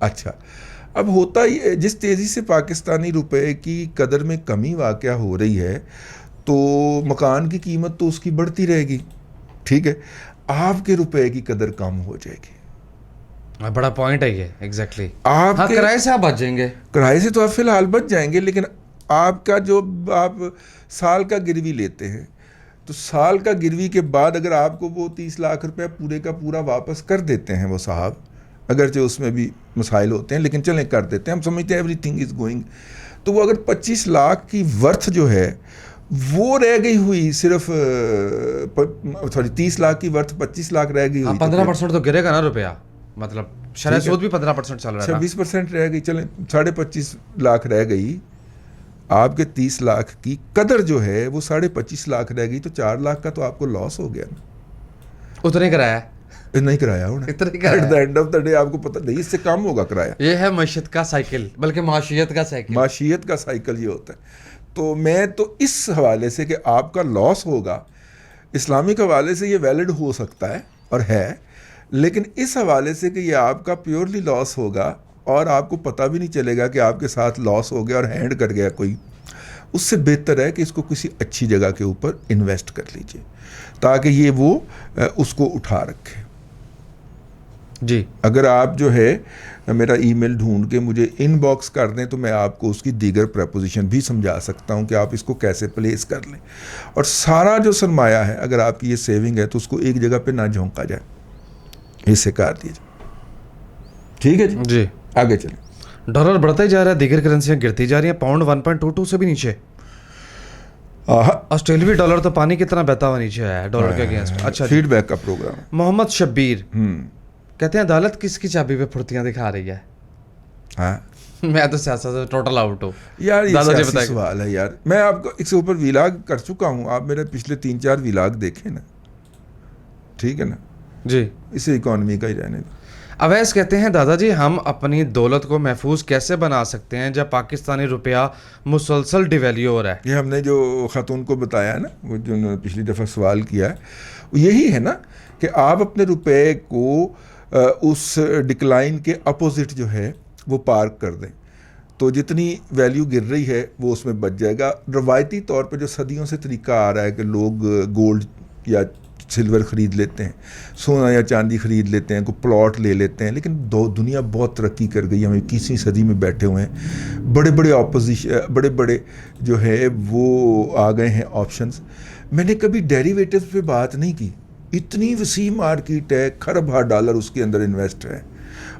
اچھا، اب ہوتا ہی جس تیزی سے پاکستانی روپے کی قدر میں کمی واقع ہو رہی ہے تو مکان کی قیمت تو اس کی بڑھتی رہے گی، ٹھیک ہے، آپ کے روپے کی قدر کم ہو جائے گی. بڑا پوائنٹ ہے یہ ایگزیکٹلی. آپ ہاں کے کرائے سے آپ بچ جائیں گے. کرائے سے تو آپ فی الحال بچ جائیں گے، لیکن آپ کا جو آپ سال کا گروی لیتے ہیں تو سال کا گروی کے بعد اگر آپ کو وہ 30 لاکھ روپے پورے کا پورا واپس کر دیتے ہیں وہ صاحب، اگرچہ اس میں بھی مسائل ہوتے ہیں لیکن چلیں کر دیتے ہیں، ہم سمجھتے ہیں ایوری تھنگ از گوئنگ، تو وہ اگر 25 لاکھ کی ورتھ جو ہے وہ رہ گئی ہوئی صرف 30 لاکھ کی ورتھ 25 لاکھ رہ گئی ہوئی، 15% تو گرے گا نا روپیہ، مطلب شرح سود بھی 15% چل رہا ہے. 26% رہ گئی، چلیں 25.5 لاکھ رہ گئی، آپ کے 30 لاکھ کی قدر جو ہے وہ 25.5 لاکھ رہ گئی، تو 4 لاکھ کا تو آپ کو لاس ہو گیا نا. اتنے کرایا نہیں کرایا ہونا، at the end of the day آپ کو پتہ نہیں، اس سے کم ہوگا کرایہ. یہ ہے معیشت کا سائیکل، بلکہ معاشیت کا سائیکل. معاشیت کا سائیکل یہ ہوتا ہے. تو میں تو اس حوالے سے کہ آپ کا لاس ہوگا، اسلامک حوالے سے یہ ویلڈ ہو سکتا ہے اور ہے، لیکن اس حوالے سے کہ یہ آپ کا پیورلی لاس ہوگا اور آپ کو پتہ بھی نہیں چلے گا کہ آپ کے ساتھ لاس ہو گیا اور ہینڈ کر گیا کوئی، اس سے بہتر ہے کہ اس کو کسی اچھی جگہ کے اوپر انویسٹ کر لیجئے تاکہ یہ وہ اس کو اٹھا رکھے. جی اگر آپ جو ہے میرا ای میل ڈھونڈ کے مجھے ان باکس کر دیں تو میں آپ کو اس کی دیگر پریپوزیشن بھی سمجھا سکتا ہوں کہ آپ اس کو کیسے پلیس کر لیں. اور سارا جو سرمایہ ہے اگر آپ کی یہ سیونگ ہے تو اس کو ایک جگہ پہ نہ جھونکا جائے، اسے کاٹ دیا جائے. ٹھیک ہے جی آگے چلیں. ڈالر بڑھتا ہی جا رہا ہے، دیگر کرنسیاں گرتی جا رہی ہیں. پاؤنڈ 1.22 سے بھی نیچے. آسٹریلوی ڈالر تو پانی کی طرح بہتا ہوا نیچے آیا ہے ڈالر کے اگینسٹ. اچھا فیڈ بیک کا پروگرام. محمد شبیر کہتے ہیں عدالت کس کی چابی پہ پھرتیاں دکھا رہی ہے؟ ہاں میں تو سیاست سے ٹوٹل آؤٹ ہوں یار، یہ دادا جی سیاسی سوال ہے یار. میں آپ کو اس کے اوپر ویلاگ کر چکا ہوں، آپ میرے پچھلے 3-4 ویلاگ دیکھیں نا، ٹھیک ہے نا. جی اسے اکانومی کا ہی رہنے دو. اویس کہتے ہیں دادا جی ہم اپنی دولت کو محفوظ کیسے بنا سکتے ہیں جب پاکستانی روپیہ مسلسل ڈیویلیو ہو رہا ہے؟ یہ ہم نے جو خاتون کو بتایا ہے نا، وہ جو انہوں نے پچھلی دفعہ سوال کیا ہے، وہ یہی ہے نا کہ آپ اپنے روپے کو اس ڈکلائن کے اپوزٹ جو ہے وہ پارک کر دیں تو جتنی ویلیو گر رہی ہے وہ اس میں بچ جائے گا. روایتی طور پہ جو صدیوں سے طریقہ آ رہا ہے کہ لوگ گولڈ یا سلور خرید لیتے ہیں، سونا یا چاندی خرید لیتے ہیں، کوئی پلاٹ لے لیتے ہیں، لیکن دنیا بہت ترقی کر گئی، ہم 21ویں صدی میں بیٹھے ہوئے ہیں، بڑے بڑے اپوزیشن بڑے بڑے جو ہے وہ آ گئے ہیں آپشنز. میں نے کبھی ڈیریویٹیوز پہ بات نہیں کی، اتنی وسیع مارکیٹ ہے، کھرب ڈالر اس کے اندر انویسٹ ہے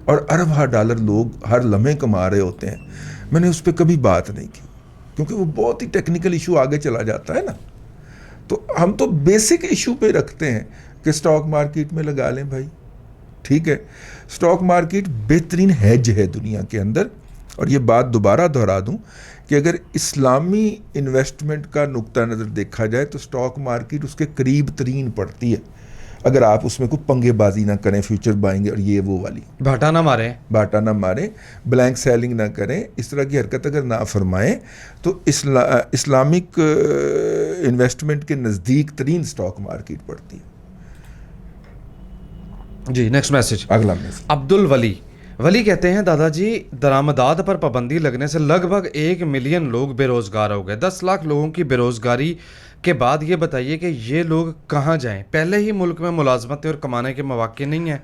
اور ارب ڈالر لوگ ہر لمحے کما رہے ہوتے ہیں. میں نے اس پہ کبھی بات نہیں کی کیونکہ وہ بہت ہی ٹیکنیکل ایشو آگے چلا جاتا ہے نا. تو ہم تو بیسک ایشو پہ رکھتے ہیں کہ سٹاک مارکیٹ میں لگا لیں بھائی، ٹھیک ہے. سٹاک مارکیٹ بہترین ہیج ہے دنیا کے اندر. اور یہ بات دوبارہ دہرا دوں کہ اگر اسلامی انویسٹمنٹ کا نقطہ نظر دیکھا جائے تو سٹاک مارکیٹ اس کے قریب ترین پڑتی ہے اگر آپ اس میں کوئی پنگے بازی نہ کریں، فیوچر بائنگ اور یہ وہ والی بھاٹا نہ ماریں، بلینک سیلنگ نہ کریں، اس طرح کی حرکت اگر نہ فرمائیں تو اسلامک انویسٹمنٹ کے نزدیک ترین سٹاک مارکیٹ پڑتی ہے. جی نیکسٹ میسج. اگلا میسج عبد الولی کہتے ہیں دادا جی درآمدات پر پابندی لگنے سے لگ بھگ 1 ملین لوگ بے روزگار ہو گئے. 10 لاکھ لوگوں کی بے روزگاری کے بعد یہ بتائیے کہ یہ لوگ کہاں جائیں؟ پہلے ہی ملک میں ملازمتیں اور کمانے کے مواقع نہیں ہیں.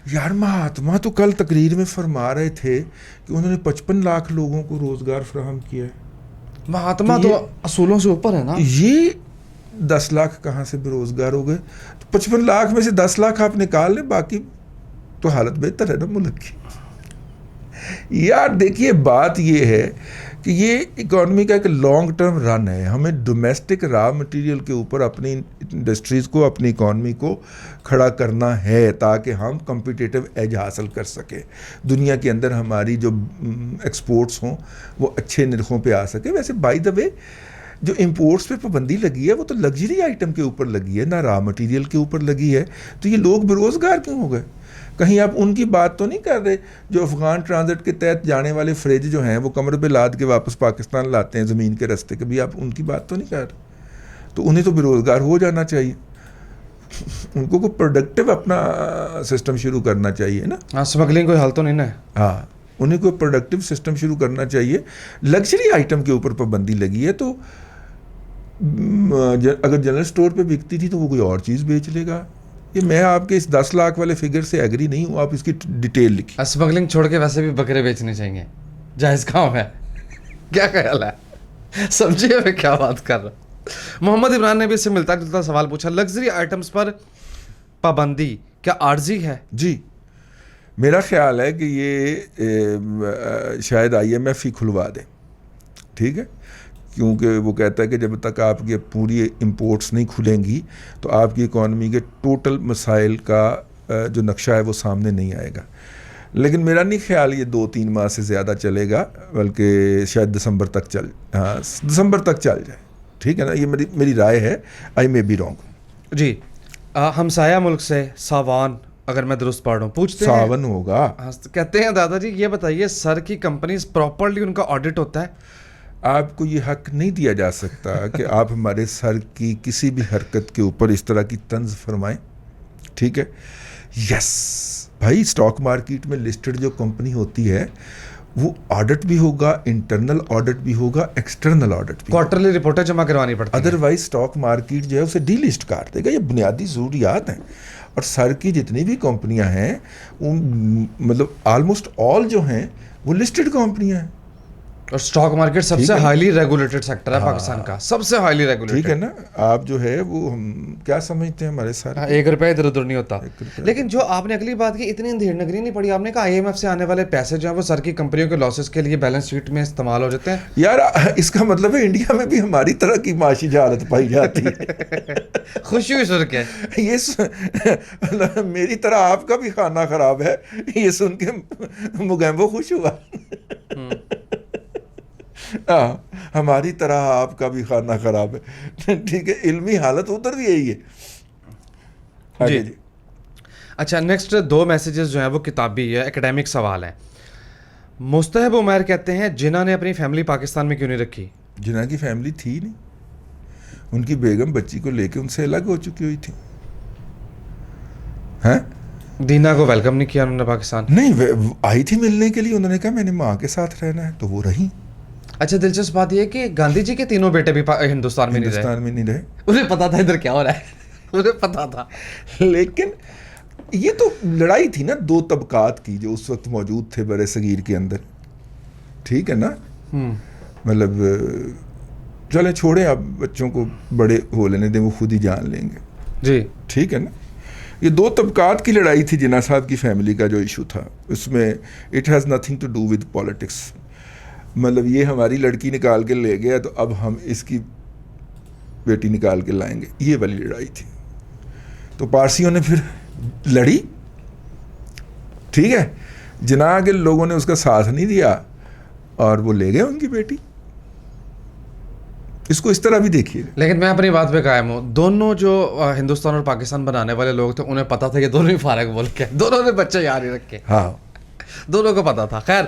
یار مہاتما تو کل تقریر میں فرما رہے تھے کہ انہوں نے 55 لاکھ لوگوں کو روزگار فراہم کیا ہے. مہاتما تو اصولوں سے اوپر ہے نا. یہ 10 لاکھ کہاں سے بے روزگار ہو گئے؟ 55 لاکھ میں سے 10 لاکھ آپ نکال لیں، باقی تو حالت بہتر ہے نا ملک کی. یار دیکھیے بات یہ ہے کہ یہ اکانومی کا ایک لانگ ٹرم رن ہے. ہمیں ڈومیسٹک را مٹیریل کے اوپر اپنی انڈسٹریز کو، اپنی اکانومی کو کھڑا کرنا ہے تاکہ ہم کمپیٹیٹیو ایج حاصل کر سکیں، دنیا کے اندر ہماری جو ایکسپورٹس ہوں وہ اچھے نرخوں پہ آ سکے. ویسے بائی دا وے جو امپورٹس پہ پابندی لگی ہے وہ تو لگژری آئٹم کے اوپر لگی ہے، نہ را مٹیریل کے اوپر لگی ہے. تو یہ لوگ بے روزگار کیوں ہو گئے؟ کہیں آپ ان کی بات تو نہیں کر رہے جو افغان ٹرانزٹ کے تحت جانے والے فریج جو ہیں وہ کمر پہ لاد کے واپس پاکستان لاتے ہیں زمین کے رستے، کبھی آپ ان کی بات تو نہیں کر رہے؟ تو انہیں تو بے روزگار ہو جانا چاہیے، ان کو کوئی پروڈکٹیو اپنا سسٹم شروع کرنا چاہیے نا. ہاں اسمگلنگ کوئی حل تو نہیں نا ہے. ہاں انہیں کوئی پروڈکٹیو سسٹم شروع کرنا چاہیے. لگژری آئٹم کے اوپر پابندی لگی ہے تو اگر جنرل اسٹور پہ بکتی تھی تو وہ کوئی اور چیز بیچ لے گا. یہ میں آپ کے اس 10 لاکھ والے فگر سے ایگری نہیں ہوں, آپ اس کی ڈیٹیل لکھیں. اسمگلنگ چھوڑ کے ویسے بھی بکرے بیچنے چاہیے, جائز کام ہے. کیا خیال ہے, سمجھیے میں کیا بات کر رہا ہوں. محمد عمران نے بھی اس سے ملتا جلتا سوال پوچھا, لگژری آئٹمس پر پابندی کیا عارضی ہے؟ جی میرا خیال ہے کہ یہ شاید IMF ہی کھلوا دے, ٹھیک ہے, کیونکہ وہ کہتا ہے کہ جب تک آپ کے پوری امپورٹس نہیں کھلیں گی تو آپ کی اکانومی کے ٹوٹل مسائل کا جو نقشہ ہے وہ سامنے نہیں آئے گا. لیکن میرا نہیں خیال یہ 2-3 ماہ سے زیادہ چلے گا, بلکہ شاید دسمبر تک چل جائے. ٹھیک ہے نا, یہ میری رائے ہے, آئی مے بی رانگ. جی ہمسایہ ملک سے ساوان, اگر میں درست پڑھ رہا ہوں, پوچھتے ہیں ساون ہوگا, کہتے ہیں دادا جی یہ بتائیے سر کی کمپنیز پراپرلی ان کا آڈٹ ہوتا ہے؟ آپ کو یہ حق نہیں دیا جا سکتا کہ آپ ہمارے سر کی کسی بھی حرکت کے اوپر اس طرح کی طنز فرمائیں. ٹھیک ہے, یس بھائی, اسٹاک مارکیٹ میں لسٹڈ جو کمپنی ہوتی ہے وہ آڈٹ بھی ہوگا, انٹرنل آڈٹ بھی ہوگا, ایکسٹرنل آڈٹ بھی, کوارٹرلی رپورٹیں جمع کروانی پڑتی ہیں. ادروائز اسٹاک مارکیٹ جو ہے اسے ڈی لسٹ کر دے گا. یہ بنیادی ضروریات ہیں. اور سر کی جتنی بھی کمپنیاں ہیں مطلب آلموسٹ آل جو ہیں وہ لسٹڈ کمپنیاں ہیں. اور اسٹاک مارکیٹ سب سے ہائیلی ریگولیٹڈ سیکٹر ہے پاکستان کا, سب سے ہائیلی ریگولیٹڈ. ٹھیک ہے نا, آپ جو ہے وہ ہم کیا سمجھتے ہیں ہمارے ساتھ, 1 روپے ادھر ادھر نہیں ہوتا. لیکن جو آپ نے اگلی بات کی, اتنی اندھیر نگری نہیں پڑی آپ نے کہا IMF سے آنے والے پیسے جو ہیں وہ سر کی کمپنیوں کے لاسز کے لیے بیلنس شیٹ میں استعمال ہو جاتے ہیں. یار اس کا مطلب ہے انڈیا میں بھی ہماری طرح کی معاشی جہالت پائی جاتی ہے. خوشی ہوئی سن کے, یہ میری طرح آپ کا بھی کھانا خراب ہے, یہ سن کے مگیمبو خوش ہوا. ہماری طرح آپ کا بھی کھانا خراب ہے. ٹھیک ہے, علمی حالت ادھر بھی یہی ہے. جی اچھا, نیکسٹ 2 میسیجز جو ہیں وہ کتابی ہے, اکیڈیمک سوال ہیں. مستحب عمیر کہتے ہیں جنہوں نے اپنی فیملی پاکستان میں کیوں نہیں رکھی؟ جنہوں کی فیملی تھی نہیں, ان کی بیگم بچی کو لے کے ان سے الگ ہو چکی ہوئی تھی. ہیں دینا کو ویلکم نہیں کیا انہوں نے پاکستان؟ نہیں, آئی تھی ملنے کے لیے, انہوں نے کہا میں نے ماں کے ساتھ رہنا ہے, تو وہ رہی. اچھا دلچسپ بات یہ ہے کہ گاندھی جی کے تینوں بیٹے بھی ہندوستان میں نہیں رہے. انہیں پتا تھا ادھر کیا ہو رہا ہے, انہیں پتا تھا. لیکن یہ تو لڑائی تھی نا 2 طبقات کی جو اس وقت موجود تھے بر صغیر کے اندر. ٹھیک ہے نا, مطلب چلیں چھوڑیں, اب بچوں کو بڑے ہو لینے دیں, وہ خود ہی جان لیں گے. جی ٹھیک ہے نا, یہ 2 طبقات کی لڑائی تھی. جناح صاحب کی فیملی کا جو ایشو تھا اس میں it has nothing to do with politics. مطلب یہ ہماری لڑکی نکال کے لے گیا تو اب ہم اس کی بیٹی نکال کے لائیں گے, یہ والی لڑائی تھی. تو پارسیوں نے پھر لڑی. ٹھیک ہے, جناح کے لوگوں نے اس کا ساتھ نہیں دیا اور وہ لے گئے ان کی بیٹی. اس کو اس طرح بھی دیکھیے. لیکن میں اپنی بات پہ قائم ہوں, دونوں جو ہندوستان اور پاکستان بنانے والے لوگ تھے انہیں پتا تھا کہ دونوں ہی فارغ ملک ہیں, دونوں نے بچے یار ہی رکھے. ہاں دونوں کو پتا تھا. خیر,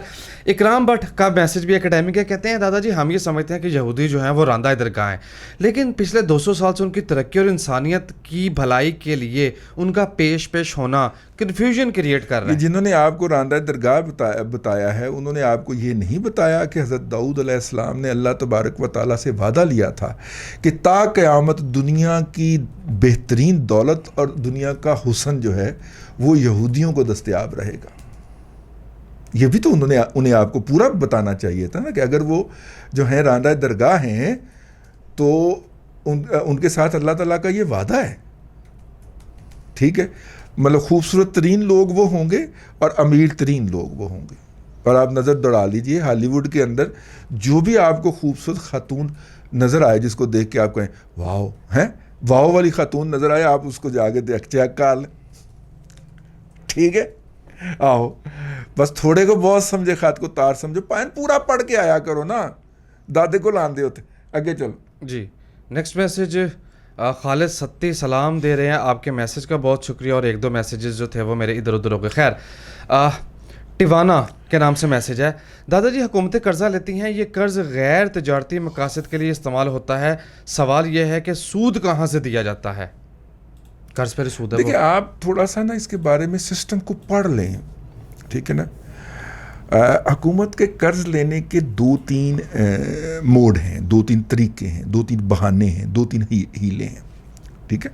اکرام بٹ کا میسج بھی اکیڈیمک ہے. کہتے ہیں دادا جی ہم یہ سمجھتے ہیں کہ یہودی جو ہیں وہ راندہ درگاہ ہیں, لیکن پچھلے 200 سال سے ان کی ترقی اور انسانیت کی بھلائی کے لیے ان کا پیش ہونا کنفیوژن کریٹ کر رہا ہے. جنہوں نے آپ کو راندہ درگاہ بتایا ہے, انہوں نے آپ کو یہ نہیں بتایا کہ حضرت داؤد علیہ السلام نے اللہ تبارک و تعالیٰ سے وعدہ لیا تھا کہ تا قیامت دنیا کی بہترین دولت اور دنیا کا حسن جو ہے وہ یہودیوں کو دستیاب رہے گا. یہ بھی تو انہیں آپ کو پورا بتانا چاہیے تھا نا کہ اگر وہ جو ہیں راندہ درگاہ ہیں تو ان کے ساتھ اللہ تعالیٰ کا یہ وعدہ ہے. ٹھیک ہے, مطلب خوبصورت ترین لوگ وہ ہوں گے اور امیر ترین لوگ وہ ہوں گے. اور آپ نظر دوڑا لیجئے ہالی ووڈ کے اندر جو بھی آپ کو خوبصورت خاتون نظر آئے جس کو دیکھ کے آپ کہیں واؤ, ہیں واؤ والی خاتون نظر آئے, آپ اس کو جا کے چیک کر لیں. ٹھیک ہے, آؤ بس تھوڑے کو بہت سمجھے, خط کو تار سمجھو, پائن پورا پڑھ کے آیا کرو نا, دادے کو لاندے ہوتے. آگے چلو. جی نیکسٹ میسج خالد ستی سلام دے رہے ہیں, آپ کے میسج کا بہت شکریہ, اور 1-2 میسیجز جو تھے وہ میرے ادھر ادھر ہو گئے. خیر, ٹیوانا کے نام سے میسج ہے, دادا جی حکومتیں قرضہ لیتی ہیں, یہ قرض غیر تجارتی مقاصد کے لیے استعمال ہوتا ہے, سوال یہ ہے کہ سود کہاں سے دیا جاتا ہے؟ قرض پر سود ہے. دیکھیں آپ تھوڑا سا نا اس کے بارے میں سسٹم کو پڑھ لیں. ٹھیک ہے نا, حکومت کے قرض لینے کے 2-3 موڈ ہیں، 2-3 طریقے ہیں، 2-3 بہانے ہیں، 2-3 ہیلے ہیں، ٹھیک ہے.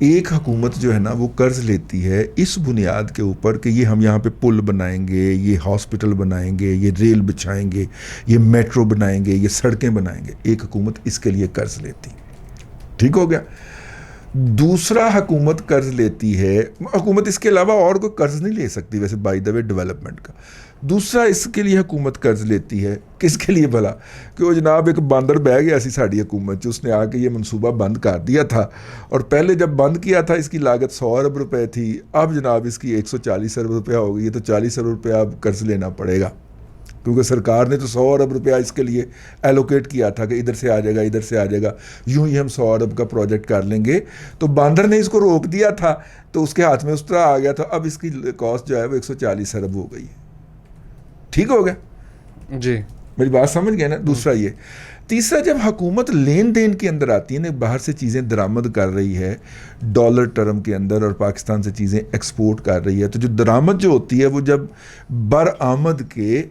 ایک حکومت جو ہے نا وہ قرض لیتی ہے اس بنیاد کے اوپر کہ یہ ہم یہاں پہ پل بنائیں گے، یہ ہاسپٹل بنائیں گے، یہ ریل بچھائیں گے، یہ میٹرو بنائیں گے، یہ سڑکیں بنائیں گے. ایک حکومت اس کے لیے قرض لیتی، ٹھیک ہو گیا. دوسرا حکومت قرض لیتی ہے، حکومت اس کے علاوہ اور کوئی قرض نہیں لے سکتی ویسے بائی دا وے ڈیولپمنٹ کا. دوسرا اس کے لیے حکومت قرض لیتی ہے، کس کے لیے بھلا؟ کہ وہ جناب ایک باندر بہ گیا سی ساری حکومت اس نے آ کے یہ منصوبہ بند کر دیا تھا، اور پہلے جب بند کیا تھا اس کی لاگت 100 ارب روپے تھی، اب جناب اس کی 140 ارب روپیہ ہو گئی ہے، تو 40 ارب روپیہ اب قرض لینا پڑے گا، کیونکہ سرکار نے تو 100 ارب روپیہ اس کے لیے ایلوکیٹ کیا تھا کہ ادھر سے آ جائے گا، ادھر سے آ جائے گا، یوں ہی ہم 100 ارب کا پروجیکٹ کر لیں گے. تو باندر نے اس کو روک دیا تھا تو اس کے ہاتھ میں اس طرح آ گیا تھا، اب اس کی کاسٹ جو ہے وہ 140 ارب ہو گئی ہے. ٹھیک ہو گیا جی، میری بات سمجھ گئے نا. دوسرا یہ. تیسرا، جب حکومت لین دین کے اندر آتی ہے نا، باہر سے چیزیں درآمد کر رہی ہے ڈالر ٹرم کے اندر اور پاکستان سے چیزیں ایکسپورٹ کر رہی ہے، تو جو درآمد جو ہوتی ہے وہ جب برآمد کے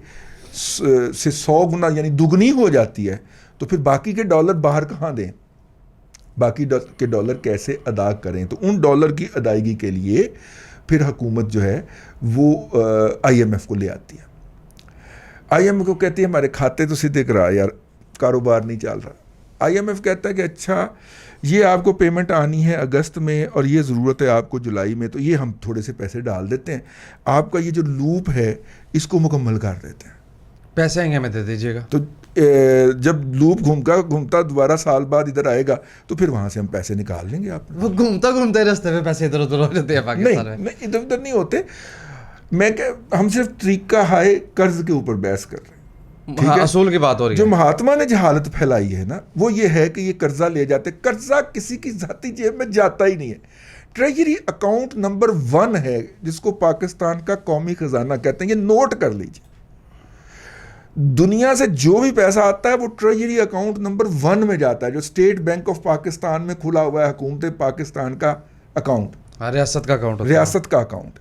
سے 100 گنا یعنی دگنی ہو جاتی ہے، تو پھر باقی کے ڈالر باہر کہاں دیں، باقی کے ڈالر کیسے ادا کریں؟ تو ان ڈالر کی ادائیگی کے لیے پھر حکومت جو ہے وہ IMF کو لے آتی ہے. IMF کو کہتی ہے ہمارے کھاتے تو سیدھے کرا یار، کاروبار نہیں چل رہا. IMF کہتا ہے کہ اچھا یہ آپ کو پیمنٹ آنی ہے اگست میں اور یہ ضرورت ہے آپ کو جولائی میں، تو یہ ہم تھوڑے سے پیسے ڈال دیتے ہیں، آپ کا یہ جو لوپ ہے اس کو مکمل کر دیتے ہیں، پیسے ہمیں دے دیجیے گا. تو جب لوپ گھومتا دوبارہ سال بعد ادھر آئے گا تو پھر وہاں سے ہم پیسے نکال لیں گے. آپ وہ گھومتا راستے میں پیسے ادھر ادھر ہو جاتے ہیں پاکستان میں. نہیں ادھر ادھر نہیں ہوتے. ہم صرف طریقہ ہائے قرض کے اوپر بحث کر رہے ہیں. ہاں، اصول کی بات ہو رہی ہے. جو مہاتما نے جہالت پھیلائی ہے نا وہ یہ ہے کہ یہ قرضہ لے جاتے، قرضہ کسی کی ذاتی جیب میں جاتا ہی نہیں ہے. ٹریجری اکاؤنٹ نمبر 1 ہے جس کو پاکستان کا قومی خزانہ کہتے ہیں، یہ نوٹ کر لیجیے. دنیا سے جو بھی پیسہ آتا ہے وہ ٹریجری اکاؤنٹ نمبر 1 میں جاتا ہے، جو اسٹیٹ بینک آف پاکستان میں کھلا ہوا ہے، حکومت پاکستان کا اکاؤنٹ، ریاست کا اکاؤنٹ، ریاست کا اکاؤنٹ.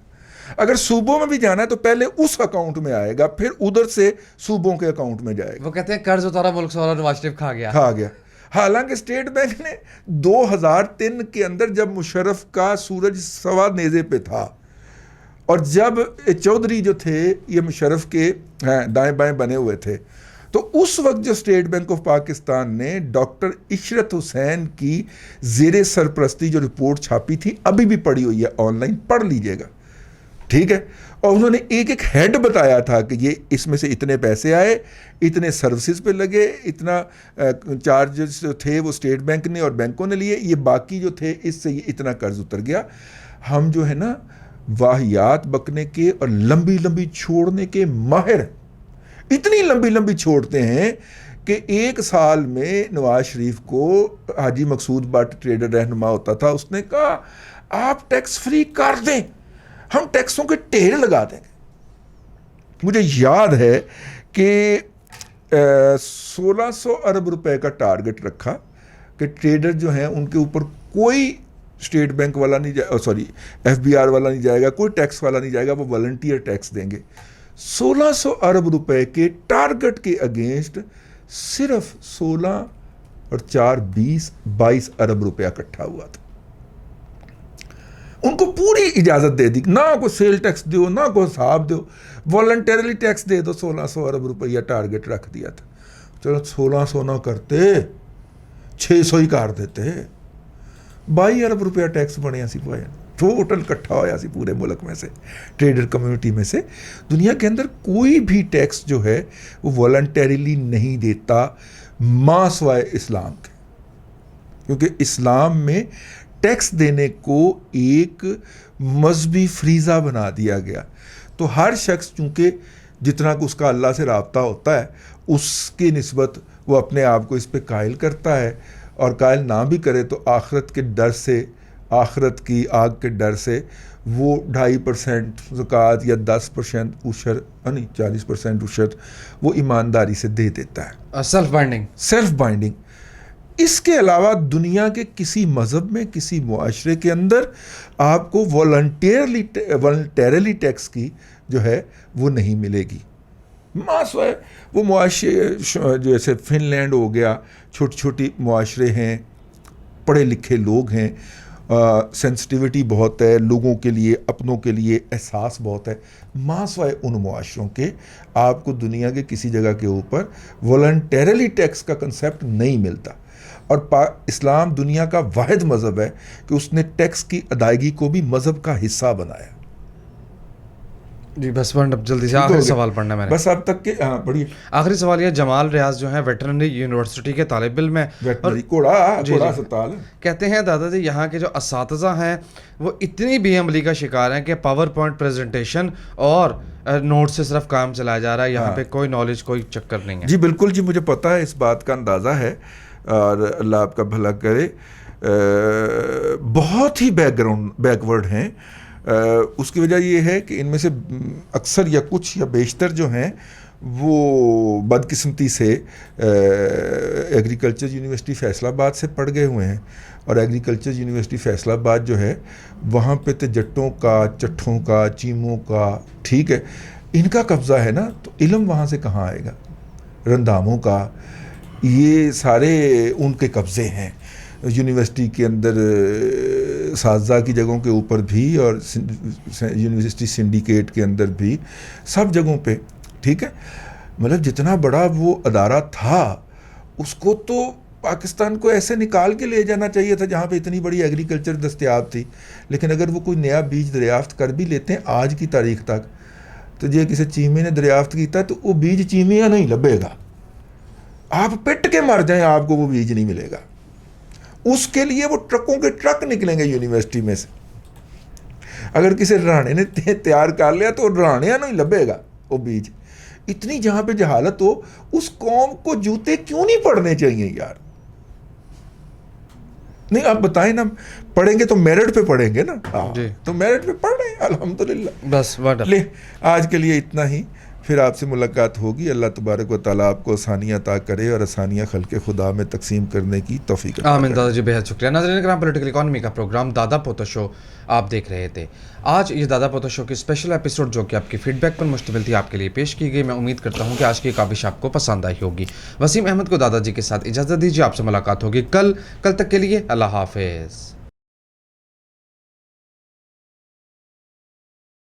اگر صوبوں میں بھی جانا ہے تو پہلے اس اکاؤنٹ میں آئے گا، پھر ادھر سے صوبوں کے اکاؤنٹ میں جائے گا. وہ کہتے ہیں قرض اتارا ملک سارا نواز شریف کھا گیا. حالانکہ اسٹیٹ بینک نے 2003 کے اندر جب مشرف کا سورج سوا نیزے پہ تھا اور جب چودھری جو تھے یہ مشرف کے دائیں بائیں بنے ہوئے تھے، تو اس وقت جو اسٹیٹ بینک آف پاکستان نے ڈاکٹر عشرت حسین کی زیر سرپرستی جو رپورٹ چھاپی تھی، ابھی بھی پڑھی ہوئی ہے آن لائن، پڑھ لیجئے گا، ٹھیک ہے. اور انہوں نے ایک ایک ہیڈ بتایا تھا کہ یہ اس میں سے اتنے پیسے آئے، اتنے سروسز پہ لگے، اتنا چارجز تھے وہ اسٹیٹ بینک نے اور بینکوں نے لیے، یہ باقی جو تھے اس سے یہ اتنا قرض اتر گیا. ہم جو ہے نا واہیات بکنے کے اور لمبی لمبی چھوڑنے کے ماہر، اتنی لمبی لمبی چھوڑتے ہیں کہ ایک سال میں نواز شریف کو حاجی مقصود بٹ ٹریڈر رہنما ہوتا تھا، اس نے کہا آپ ٹیکس فری کر دیں، ہم ٹیکسوں کے ڈھیر لگا دیں گے. مجھے یاد ہے کہ 1600 ارب روپے کا ٹارگٹ رکھا کہ ٹریڈر جو ہیں ان کے اوپر کوئی اسٹیٹ بینک والا نہیں جائے، FBR والا نہیں جائے گا، کوئی ٹیکس والا نہیں جائے گا، وہ والنٹیئر ٹیکس دیں گے. 1600 ارب روپے کے ٹارگٹ کے اگینسٹ صرف 16 اور 4 22 ارب روپیہ اکٹھا ہوا تھا. ان کو پوری اجازت دے دی، نہ کوئی سیل ٹیکس دو، نہ کوئی حساب دو، والنٹیرلی ٹیکس دے دو. 1600 ارب روپیہ ٹارگٹ رکھ دیا تھا. چلو 1600 نہ کرتے 600 ہی کر دیتے، 22 ارب روپیہ ٹیکس بنیا سی پایا، ٹوٹل کٹھا ہویا سی پورے ملک میں سے، ٹریڈر کمیونٹی میں سے. دنیا کے اندر کوئی بھی ٹیکس جو ہے وہ والنٹیرلی نہیں دیتا ماں سوائے اسلام کے، کیونکہ اسلام میں ٹیکس دینے کو ایک مذہبی فریضہ بنا دیا گیا. تو ہر شخص چونکہ جتنا کہ اس کا اللہ سے رابطہ ہوتا ہے اس کی نسبت وہ اپنے آپ کو اس پہ قائل کرتا ہے، اور قائل نہ بھی کرے تو آخرت کے ڈر سے، آخرت کی آگ کے ڈر سے وہ 2.5% زکوٰۃ یا 10% عشر، نہیں 40% عشر وہ ایمانداری سے دے دیتا ہے. Self binding. اس کے علاوہ دنیا کے کسی مذہب میں، کسی معاشرے کے اندر آپ کو والنٹیرلی ٹیکس کی جو ہے وہ نہیں ملے گی. سوائے وہ معاشرے جیسے فن لینڈ ہو گیا، چھوٹی چھوٹی معاشرے ہیں، پڑھے لکھے لوگ ہیں، سینسٹیوٹی بہت ہے لوگوں کے لیے، اپنوں کے لیے احساس بہت ہے، سوائے ان معاشروں کے آپ کو دنیا کے کسی جگہ کے اوپر والنٹیرلی ٹیکس کا کنسیپٹ نہیں ملتا. اور اسلام دنیا کا واحد مذہب ہے کہ اس نے ٹیکس کی ادائیگی کو بھی مذہب کا حصہ بنایا. جی بس ورنٹ اب جلدی سے آخری سوال پڑھنا میں نے. بس اب تک کے پڑھیے. آخری سوال یہ جمال ریاض جو ہیں ویٹرنری یونیورسٹی کے طالب علم ہیں، کوڑا سطال کہتے ہیں دادا جی یہاں کے جو اساتذہ ہیں وہ اتنی بے عملی کا شکار ہیں کہ پاور پوائنٹ پریزنٹیشن اور نوٹ سے صرف کام چلایا جا رہا ہے، یہاں پہ کوئی نالج کوئی چکر نہیں ہے. جی بالکل جی، مجھے پتہ ہے، اس بات کا اندازہ ہے، اور اللہ آپ کا بھلا کرے. بہت ہی بیکورڈ ہیں. اس کی وجہ یہ ہے کہ ان میں سے اکثر یا کچھ یا بیشتر جو ہیں وہ بدقسمتی سے ایگریکلچر یونیورسٹی فیصل آباد سے پڑھ گئے ہوئے ہیں، اور ایگریکلچر یونیورسٹی فیصل آباد جو ہے وہاں پہ تو جٹوں کا، چٹھوں کا، چیموں کا، ٹھیک ہے، ان کا قبضہ ہے نا، تو علم وہاں سے کہاں آئے گا؟ رنداموں کا، یہ سارے ان کے قبضے ہیں. یونیورسٹی کے اندر اساتذہ کی جگہوں کے اوپر بھی، اور یونیورسٹی سنڈیکیٹ کے اندر بھی، سب جگہوں پہ، ٹھیک ہے. مطلب جتنا بڑا وہ ادارہ تھا اس کو تو پاکستان کو ایسے نکال کے لے جانا چاہیے تھا جہاں پہ اتنی بڑی ایگریکلچر دستیاب تھی. لیکن اگر وہ کوئی نیا بیج دریافت کر بھی لیتے ہیں آج کی تاریخ تک، تو جی کسی چیمے نے دریافت کیتا تو وہ بیج چیمیا نہیں لبے گا. آپ پٹ کے مر جائیں آپ کو وہ بیج نہیں ملے گا. اس کے لیے وہ ٹرکوں کے ٹرک نکلیں گے یونیورسٹی میں سے. اگر کسی رانے نے تیار کر لیا تو رانیا نہیں لبے گا وہ بیج. اتنی جہاں پہ جہالت ہو اس قوم کو جوتے کیوں نہیں پڑھنے چاہیے یار؟ نہیں آپ بتائیں نا، پڑھیں گے تو میرٹ پہ پڑھیں گے نا. تو میرٹ پہ پڑھ رہے ہیں الحمدللہ. بس لے آج کے لیے اتنا ہی، پھر آپ سے ملاقات ہوگی. اللہ تبارک و تعالیٰ آپ کو آسانیاں عطا کرے اور آسانیاں خلق خدا میں تقسیم کرنے کی توفیق عطا کرے. آمین دادا جی، بہت شکریہ. ناظرین کرام، پولیٹیکل اکانومی کا پروگرام دادا پوتا شو آپ دیکھ رہے تھے. آج یہ دادا پوتا شو کی اسپیشل ایپیسوڈ جو کہ آپ کی فیڈ بیک پر مشتمل تھی آپ کے لیے پیش کی گئی. میں امید کرتا ہوں کہ آج کی کاوش آپ کو پسند آئی ہوگی. وسیم احمد کو دادا جی کے ساتھ اجازت دیجیے، آپ سے ملاقات ہوگی کل تک کے لیے اللہ حافظ.